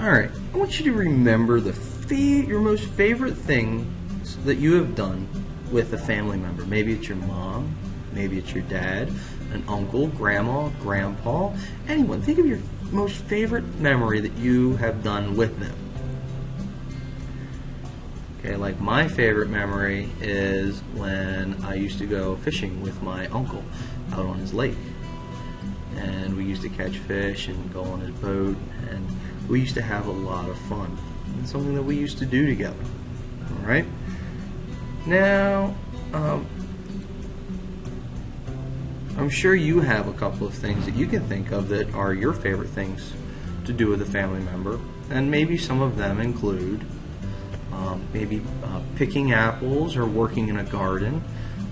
Alright, I want you to remember your most favorite things that you have done with a family member. Maybe it's your mom, maybe it's your dad, an uncle, grandma, grandpa, anyone. Think of your most favorite memory that you have done with them. Okay, like my favorite memory is when I used to go fishing with my uncle out on his lake. And we used to catch fish and go on his boat, and we used to have a lot of fun. It's something that we used to do together. Alright? Now, I'm sure you have a couple of things that you can think of that are your favorite things to do with a family member, and maybe some of them include maybe picking apples or working in a garden.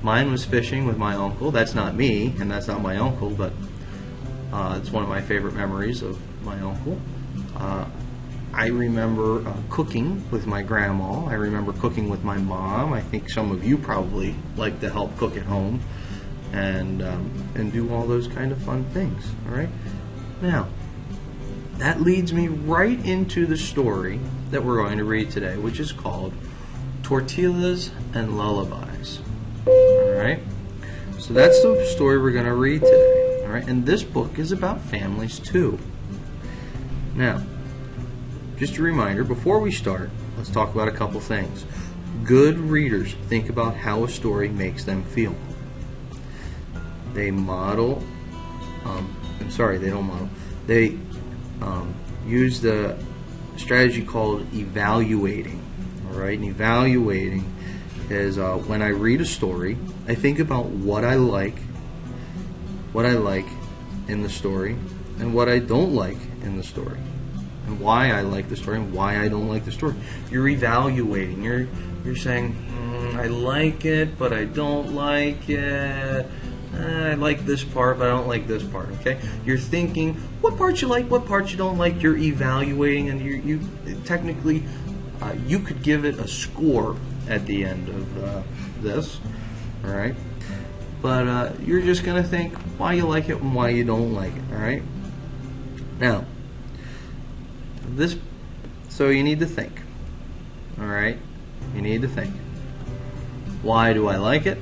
Mine was fishing with my uncle. That's not me, and that's not my uncle, but it's one of my favorite memories of my uncle. I remember cooking with my grandma. I remember cooking with my mom. I think some of you probably like to help cook at home and do all those kind of fun things. All right. Now, that leads me right into the story that we're going to read today, which is called Tortillas and Lullabies. All right. So that's the story we're going to read today. All right. And this book is about families too. Now, just a reminder, before we start, let's talk about a couple things. Good readers think about how a story makes them feel. They model, they don't model. They use the strategy called evaluating. All right, and evaluating is when I read a story, I think about what I like in the story, and what I don't like in the story, and why I like the story and why I don't like the story. You're evaluating. You're saying, I like it, but I don't like it. I like this part, but I don't like this part. Okay, you're thinking what parts you like, what parts you don't like. You're evaluating, and you technically you could give it a score at the end of this. All right, but you're just gonna think why you like it and why you don't like it. All right. Now, so you need to think. All right, you need to think. Why do I like it?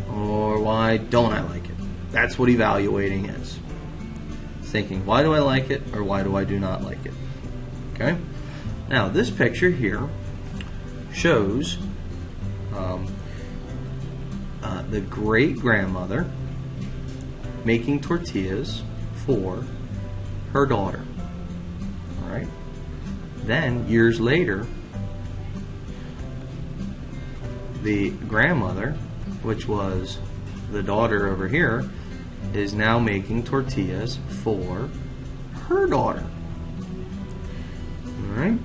Or why don't I like it? That's what evaluating is. Thinking, why do I like it, or why do I do not like it? Okay? Now, this picture here shows the great-grandmother making tortillas for her daughter. All right? Then, years later, the grandmother, which was the daughter over here, is now making tortillas for her daughter. Alright?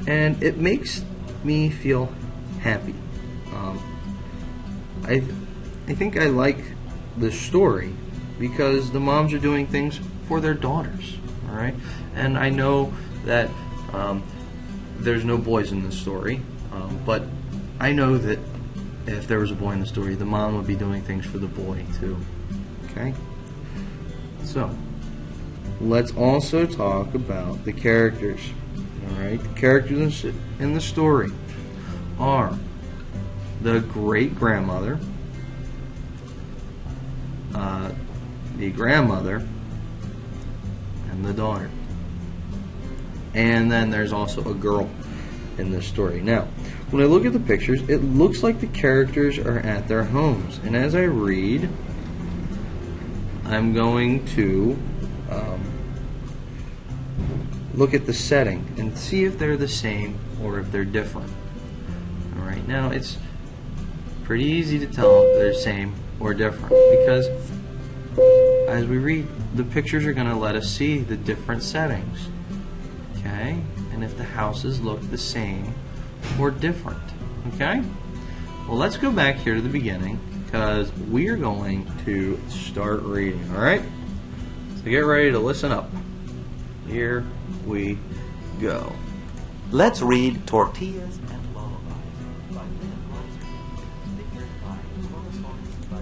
And it makes me feel happy. I think I like the story because the moms are doing things for their daughters. Alright? And I know that there's no boys in this story, but I know that if there was a boy in the story, the mom would be doing things for the boy too. Okay? So, let's also talk about the characters. Alright? The characters in the story are the great-grandmother, the grandmother, and the daughter. And then there's also a girl in this story. Now, when I look at the pictures, it looks like the characters are at their homes. And as I read, I'm going to look at the setting and see if they're the same or if they're different. Alright, now it's pretty easy to tell if they're the same or different because as we read, the pictures are going to let us see the different settings. Okay? And if the houses look the same or different. Okay? Well, let's go back here to the beginning because we are going to start reading. Alright? So get ready to listen up. Here we go. Let's read Tortillas and Lullabies by Lynn Oscar. Pictures by Correspondence by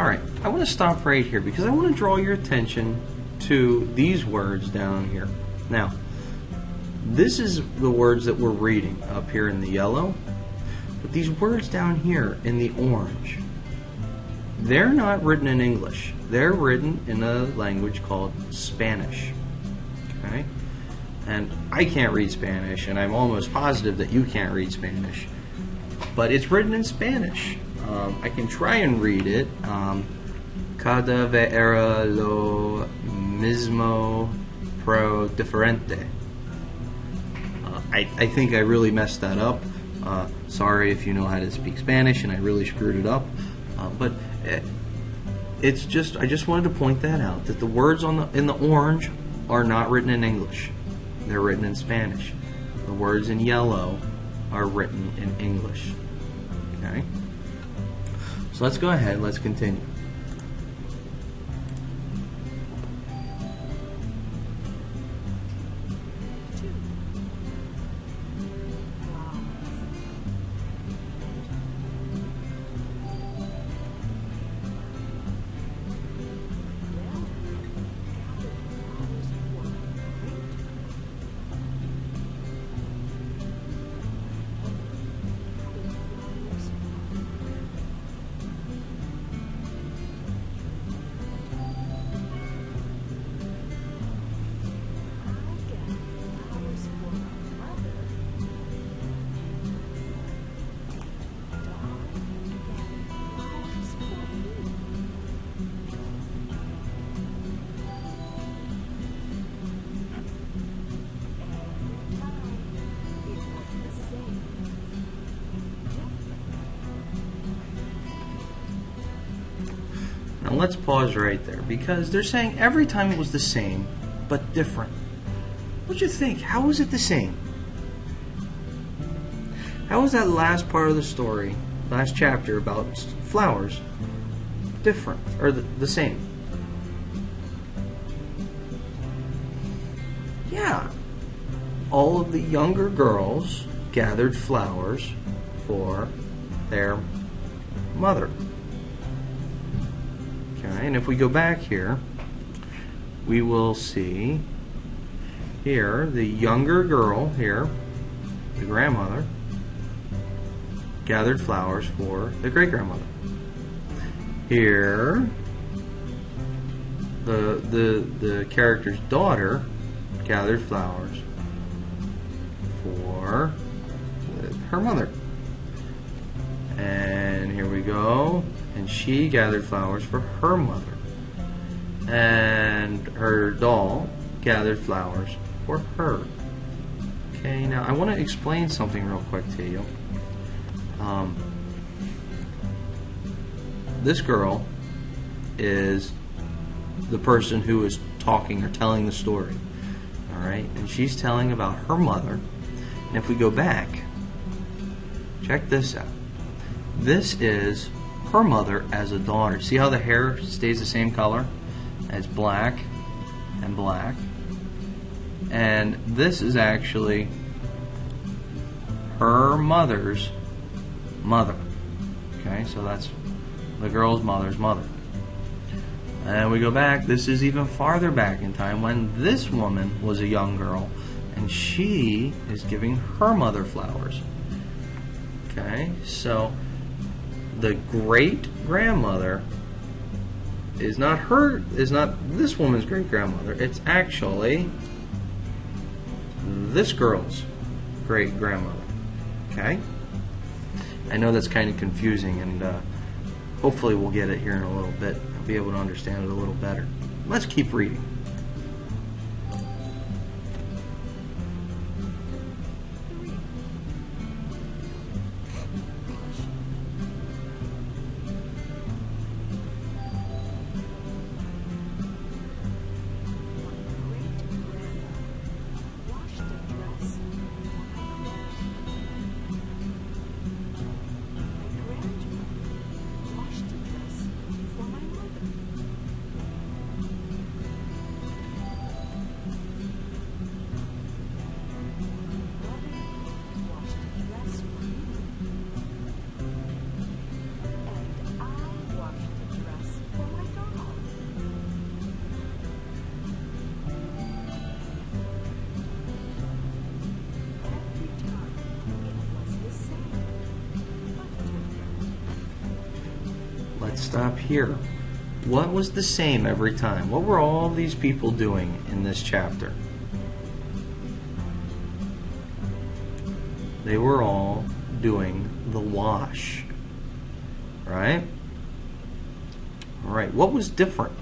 Alright, I want to stop right here because I want to draw your attention to these words down here. Now, this is the words that we're reading up here in the yellow, but these words down here in the orange, they're not written in English. They're written in a language called Spanish. Okay? And I can't read Spanish, and I'm almost positive that you can't read Spanish. But it's written in Spanish. I can try and read it. Cada vez era lo mismo pero diferente. I think I really messed that up. Sorry if you know how to speak Spanish and I really screwed it up. But it's just, I just wanted to point that out, that the words in the orange are not written in English. They're written in Spanish. The words in yellow are written in English. Okay? So let's go ahead, let's continue. Now let's pause right there because they're saying every time it was the same but different. What'd you think? How was it the same? How was that last part of the story, last chapter about flowers, different or the same? Yeah. All of the younger girls gathered flowers for their mother. Okay, and if we go back here, we will see here the younger girl here, the grandmother, gathered flowers for the great-grandmother. Here, the character's daughter gathered flowers for her mother. And here we go. And she gathered flowers for her mother. And her doll gathered flowers for her. Okay, now I want to explain something real quick to you. This girl is the person who is talking or telling the story. Alright, and she's telling about her mother. And if we go back, check this out. This is her mother as a daughter. See how the hair stays the same color? As black and black. And this is actually her mother's mother. Okay, so that's the girl's mother's mother. And we go back, this is even farther back in time when this woman was a young girl and she is giving her mother flowers. Okay, so the great-grandmother is not this woman's great-grandmother. It's actually this girl's great-grandmother. Okay? I know that's kind of confusing, and hopefully we'll get it here in a little bit. I'll be able to understand it a little better. Let's keep reading. let's stop here. What was the same every time? What were all these people doing in this chapter? They were all doing the wash, right? All right, what was different?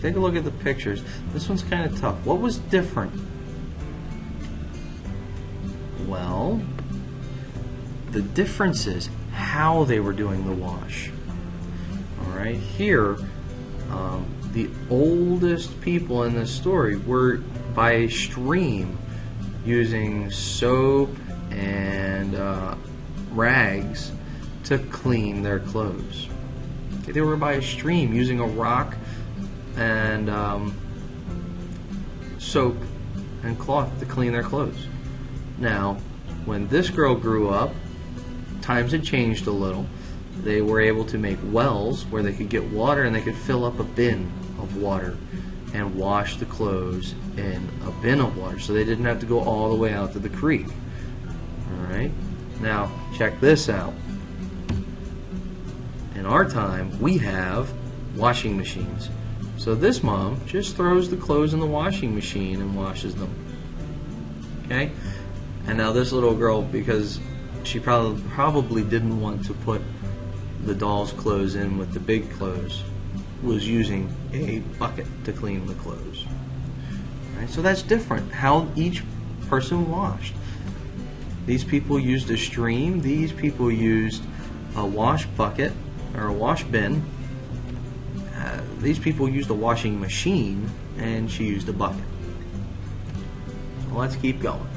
Take a look at the pictures. This one's kind of tough. What was different? Well, the difference is how they were doing the wash. All right, here, the oldest people in this story were by a stream using soap and rags to clean their clothes. Okay, they were by a stream using a rock and soap and cloth to clean their clothes. Now, when this girl grew up, times had changed a little. They were able to make wells where they could get water and they could fill up a bin of water and wash the clothes in a bin of water, so they didn't have to go all the way out to the creek. Alright, now check this out. In our time, we have washing machines. So this mom just throws the clothes in the washing machine and washes them. Okay? And now this little girl, because she probably didn't want to put the doll's clothes in with the big clothes, was using a bucket to clean the clothes. Right? So that's different, how each person washed. These people used a stream, these people used a wash bucket or a wash bin. These people used a washing machine, and she used a bucket. So let's keep going.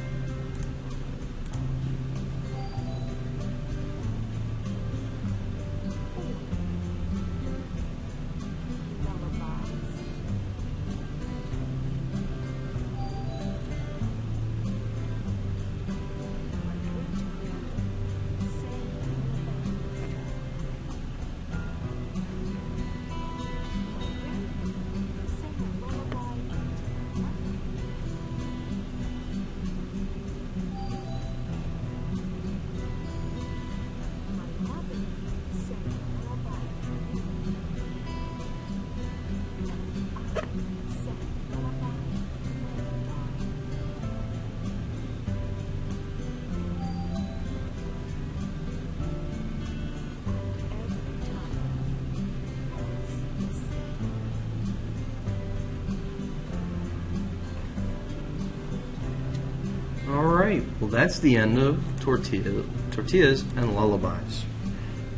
Alright, well that's the end of tortillas and lullabies.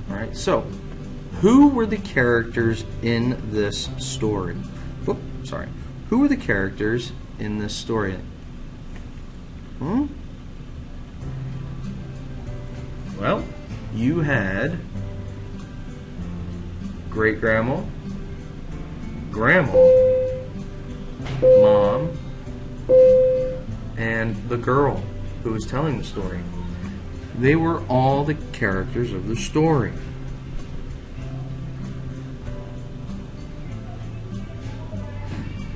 Alright, so who were the characters in this story? Who were the characters in this story? Well, you had great-grandma, grandma, mom, and the girl who was telling the story. They were all the characters of the story.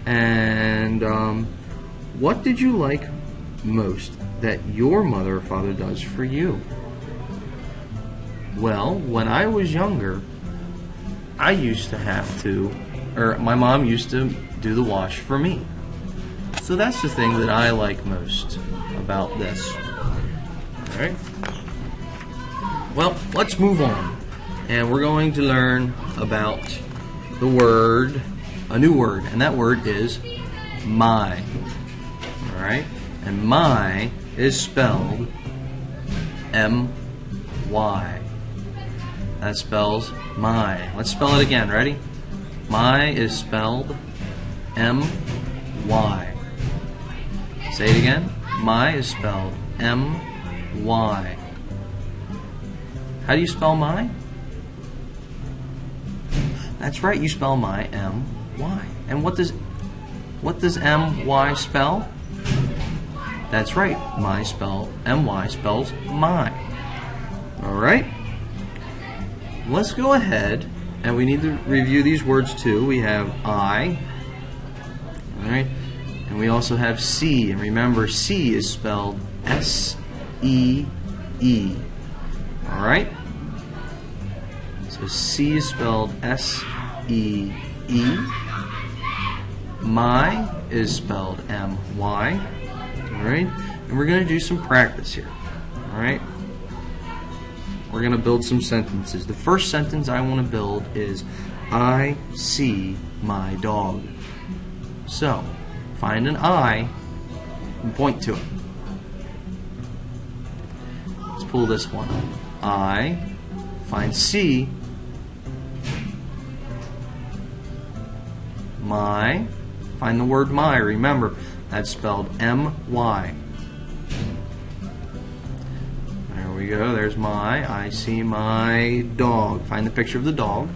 And what did you like most that your mother or father does for you? Well, when I was younger, I used to have to, or my mom used to do the wash for me. So that's the thing that I like most about this. Alright. Well, let's move on. And we're going to learn about the word, a new word, and that word is my. Alright? And my is spelled M-Y. That spells my. Let's spell it again. Ready? My is spelled M-Y. Say it again. My is spelled M-Y. How do you spell my? That's right, you spell my M-Y. And what does M-Y spell? That's right, M-Y spells my. Alright? Let's go ahead, and we need to review these words too. We have I, alright, and we also have C, and remember C is spelled S-E-E. Alright? So see is spelled S-E-E. My is spelled M-Y. Alright? And we're going to do some practice here. Alright? We're going to build some sentences. The first sentence I want to build is I see my dog. So, find an I and point to it. Let's pull this one. I, find C, my, find the word my. Remember, that's spelled M-Y. There we go, there's my. I see my dog. Find the picture of the dog.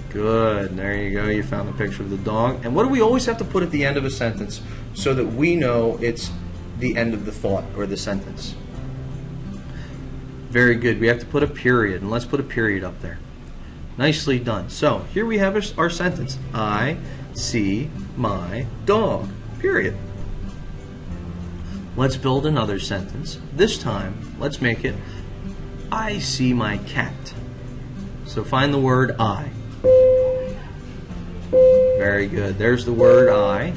Good, there you go, you found the picture of the dog. And what do we always have to put at the end of a sentence so that we know it's the end of the thought or the sentence? Very good, we have to put a period, and let's put a period up there. Nicely done. So, here we have our sentence. I see my dog, period. Let's build another sentence. This time, let's make it I see my cat. So find the word I. Very good. There's the word I.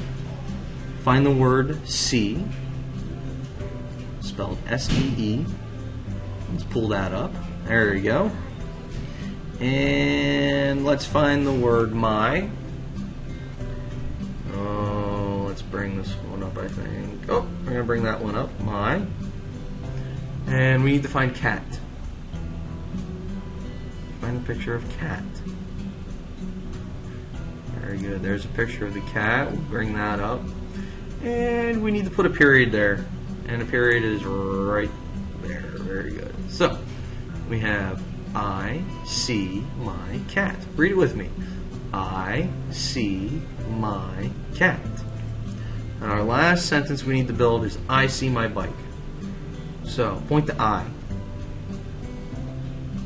Find the word see, spelled S-E-E. Let's pull that up. There we go. And let's find the word my. Oh, let's bring this one up, I think. Oh, we're going to bring that one up. My. And we need to find cat. Find a picture of cat. Very good. There's a picture of the cat. We'll bring that up. And we need to put a period there. And a period is right there. Very good. So, we have I see my cat. Read it with me. I see my cat. And our last sentence we need to build is I see my bike. So, point to I.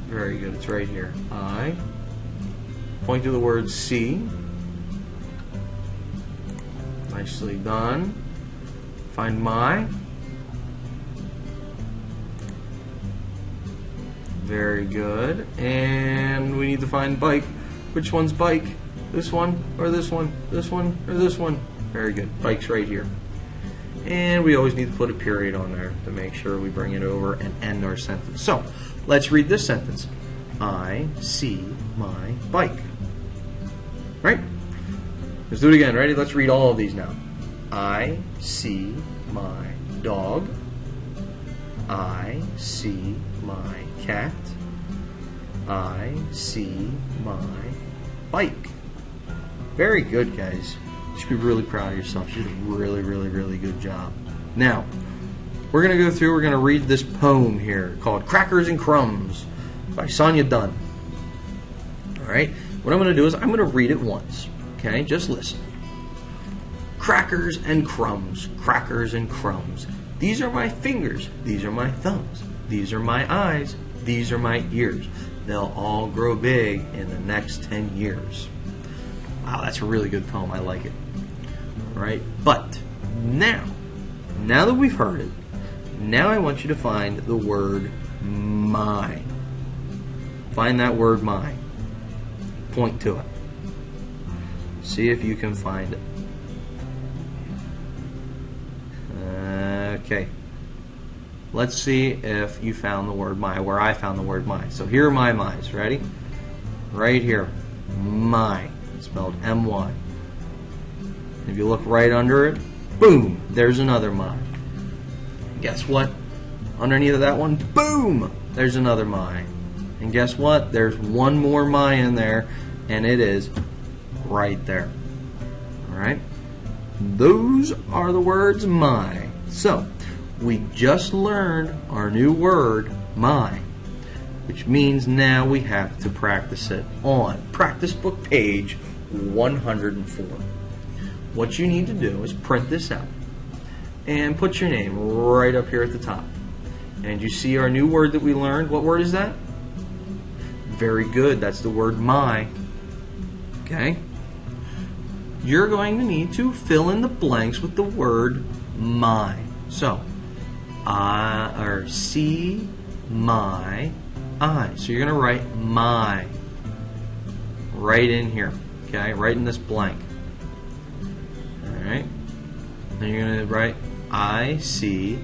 Very good. It's right here. I. Point to the word see. Nicely done. Find my. Very good. And we need to find bike. Which one's bike? This one or this one? This one or this one? Very good. Bike's right here. And we always need to put a period on there to make sure we bring it over and end our sentence. So, let's read this sentence. I see my bike. Right? Let's do it again. Ready? Let's read all of these now. I see my dog. I see my cat. I see my bike. Very good, guys. You should be really proud of yourself. You did a really, really, really good job. Now, we're going to go through, we're going to read this poem here called Crackers and Crumbs by Sonia Dunn. Alright? What I'm going to do is I'm going to read it once. Okay? Just listen. Crackers and crumbs, crackers and crumbs. These are my fingers, these are my thumbs, these are my eyes, these are my ears. They'll all grow big in the next 10 years. Wow, that's a really good poem. I like it. Alright, but now that we've heard it, now I want you to find the word my. Find that word my. Point to it. See if you can find it. Okay. Let's see if you found the word my, where I found the word my. So here are my my's. Ready? Right here. My. Spelled M-Y. If you look right under it, boom, there's another my. Guess what? Underneath of that one, boom, there's another my. And guess what? There's one more my in there, and it is right there. Alright? Those are the words my. So, we just learned our new word, my, which means now we have to practice it on practice book page 104. What you need to do is print this out and put your name right up here at the top. And you see our new word that we learned. What word is that? Very good. That's the word my. Okay? You're going to need to fill in the blanks with the word my. So, see my I. So you're going to write my right in here, okay? Right in this blank. All right. Then you're going to write I see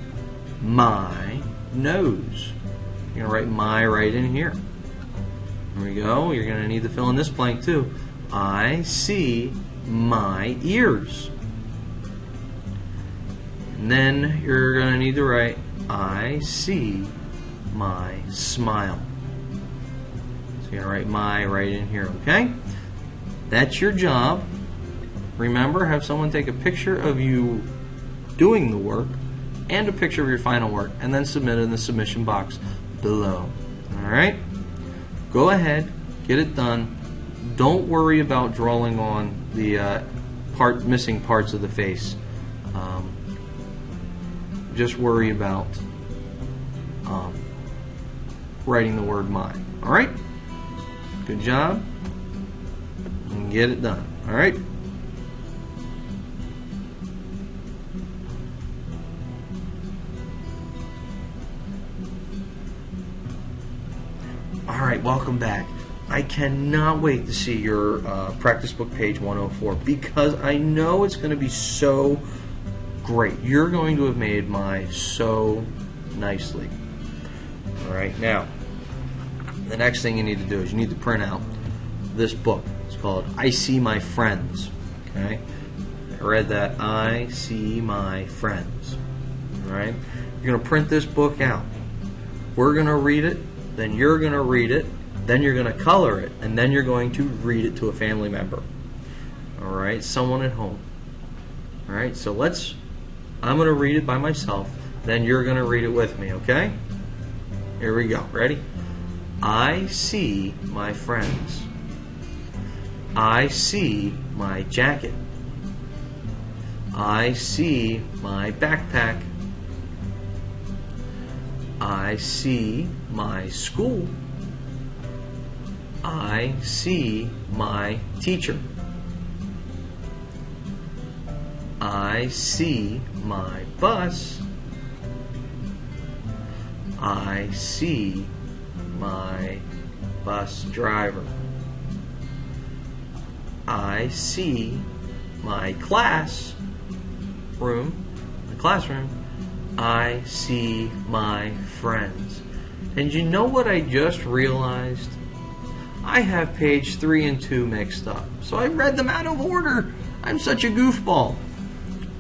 my nose. You're going to write my right in here. There we go. You're going to need to fill in this blank too. I see my ears. And then you're going to need to write I see my smile. So you're going to write my right in here, okay? That's your job. Remember, have someone take a picture of you doing the work and a picture of your final work, and then submit it in the submission box below. Alright? Go ahead, get it done. Don't worry about drawing on the missing parts of the face. Just worry about writing the word my. Alright? Good job. And get it done. Alright? Alright, welcome back. I cannot wait to see your practice book page 104 because I know it's going to be so great. You're going to have made my so nicely. Alright, now, the next thing you need to do is you need to print out this book. It's called I See My Friends. Okay? I read that. I See My Friends. Alright? You're going to print this book out. We're going to read it. Then you're going to read it, then you're going to color it, and then you're going to read it to a family member. Alright, someone at home. Alright, so I'm going to read it by myself, then you're going to read it with me, okay? Here we go. Ready? I see my friends. I see my jacket. I see my backpack. I see my school. I see my teacher. I see my bus. I see my bus driver. I see my classroom. I see my friends. And you know what I just realized? I have page 3 and 2 mixed up. So I read them out of order. I'm such a goofball.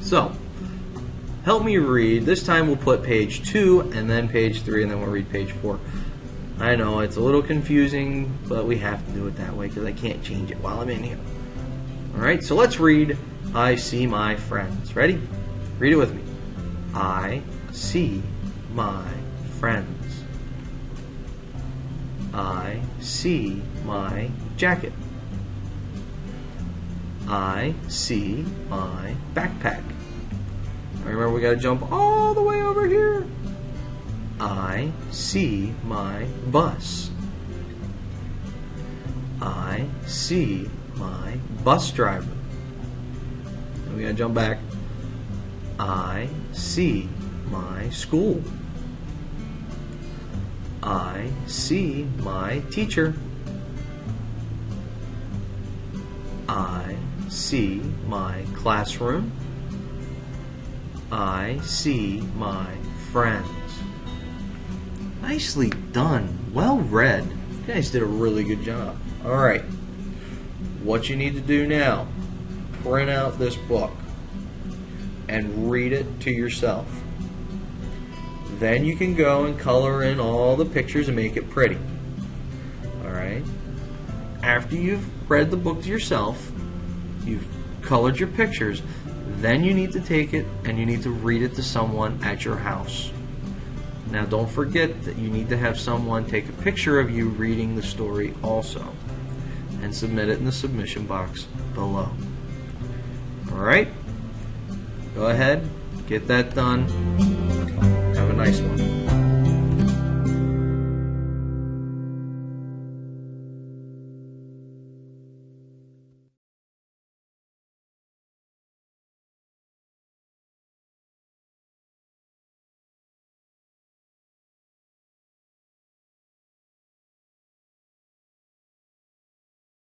So, help me read. This time we'll put page 2 and then page 3 and then we'll read page 4. I know it's a little confusing, but we have to do it that way because I can't change it while I'm in here. Alright, so let's read I see my friends. Ready? Read it with me. I see my friends. I see my jacket. I see my backpack. Remember, we got to jump all the way over here. I see my bus. I see my bus driver. And we got to jump back. I see my school. I see my teacher. I see my classroom. I see my friends. Nicely done. Well read. You guys did a really good job. Alright. What you need to do now, print out this book and read it to yourself. Then you can go and color in all the pictures and make it pretty. Alright? After you've read the book to yourself, you've colored your pictures, then you need to take it and you need to read it to someone at your house. Now don't forget that you need to have someone take a picture of you reading the story also and submit it in the submission box below. Alright? Go ahead, get that done. Have a nice one.